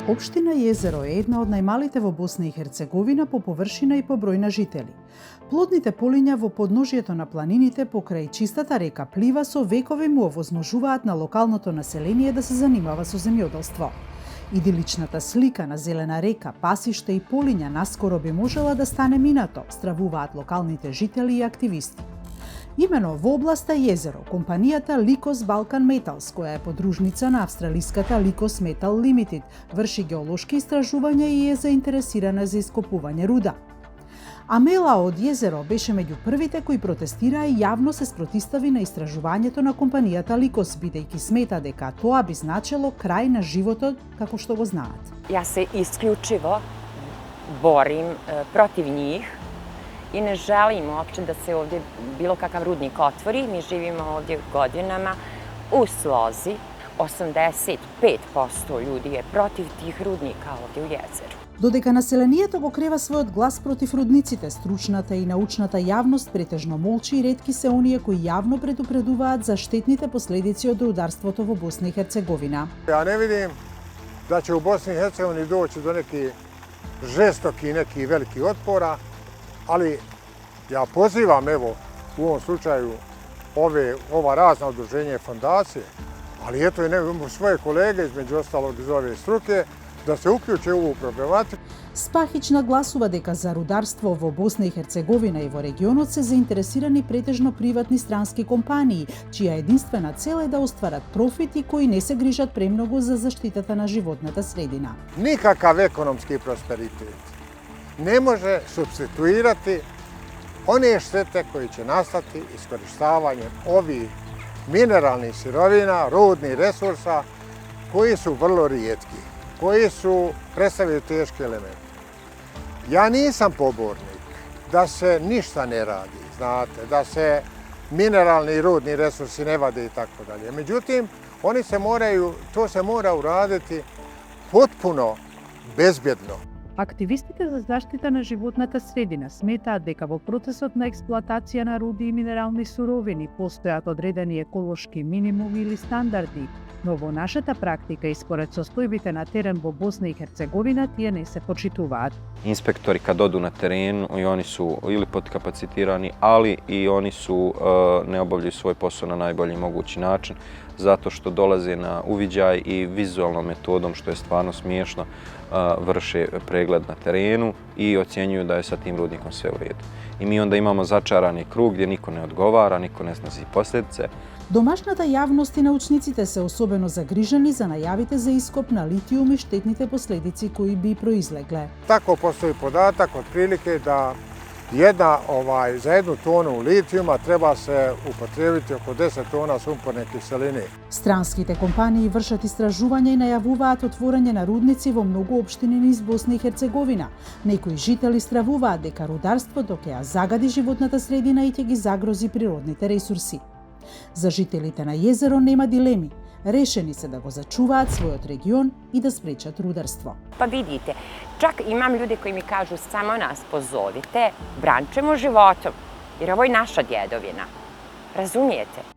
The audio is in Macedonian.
Општина Језеро е една од најмалите во Босна и Херцеговина по површина и по број на жители. Плодните полиња во подножието на планините покрај чистата река Плива со векови му овозможуваат на локалното население да се занимава со земјоделство. Идиличната слика на зелена река, пасиште и полиња наскоро би можела да стане минато, стравуваат локалните жители и активисти. Имено во областа Језеро, компанијата Lycos Balkan Metals, која е подружница на австралиската Lycos Metal Limited, врши геолошки истражувања и е заинтересирана за ископување руда. Амела од Језеро беше меѓу првите кои протестираа и јавно се спротистави на истражувањето на компанијата Lycos, бидејќи смета дека тоа би значело крај на животот како што го знаат. Ja se isključivo borim protiv njih i ne želim uopće da se ovdje bilo kakav rudnik otvori. Mi živimo ovdje godinama u slozi. 85% ljudi je protiv tih rudnika ovdje u jezeru. Додека населението го крива својот глас против рудниците, стручната и научната јавност претежно молчи и ретки се оние кои јавно предупредуваат за штетните последици од рударството во Босна и Херцеговина. Ja ne vidim da će u Bosni i Hercegovini doći do nekih žestoki neki veliki otpora, ali ja pozivam evo u ovom slučaju ova razna udruženja i fondacije, ali eto i svoje kolege između ostalog iz ove struke da se uključe u ovu problematiku. Спахич нагласува дека за рударство во Босна и Херцеговина и во регионот се заинтересирани претежно приватни странски компании, чија единствена цел е да остварат профит и кои не се грижат премногу за заштитата на животната средина. Nikakav ekonomski prosperitet ne može supstituirati one štete koje će nastati iskorištavanjem ovih mineralnih sirovina, rudnih resursa koji su vrlo rijetki, koji predstavljaju teške elemente. Ja nisam pobornik da se ništa ne radi, znate, da se mineralni i rudni resursi ne vade i tako dalje. Međutim, to se mora uraditi potpuno bezbjedno. Активистите за заштита на животната средина сметаат дека во процесот на експлоатација на руди и минерални суровини постојат одредени еколошки минимуми или стандарди, но во нашата практика и според состојбите на терен во Босна и Херцеговина тие не се почитуваат. Inspektori kad odu na teren i oni su ili podkapacitirani, ali i oni ne obavljaju svoj posao na najbolji mogući način zato što dolaze na uviđaj i vizualnom metodom, što je stvarno smiješno, vrše pregled na terenu i ocjenjuju da je sa tim rudnikom sve u redu. I mi onda imamo začarani krug gdje niko ne odgovara, niko ne snosi posljedice. Домашната јавност и научниците се особено загрижени за најавите за ископ на литиум и штетните последици кои би произлегле. Tako postoji podatak otprilike da za jednu tonu litijuma treba se upotrijebiti oko 10 tona sumporne kiseline. Странските компании вршат истражувања и најавуваат отворање на рудници во многу општини низ Босна и Херцеговина. Некои жители стравуваат дека рударството ќе ја загади животната средина и ќе ги загрози природните ресурси. За жителите на Језеро нема дилеми. Решени се да го зачуваат својот регион и да спречат рударство. Pa vidite, čak imam ljude koji mi kažu samo nas pozovite, brančemo životom, jer ovo je naša djedovina. Razumijete?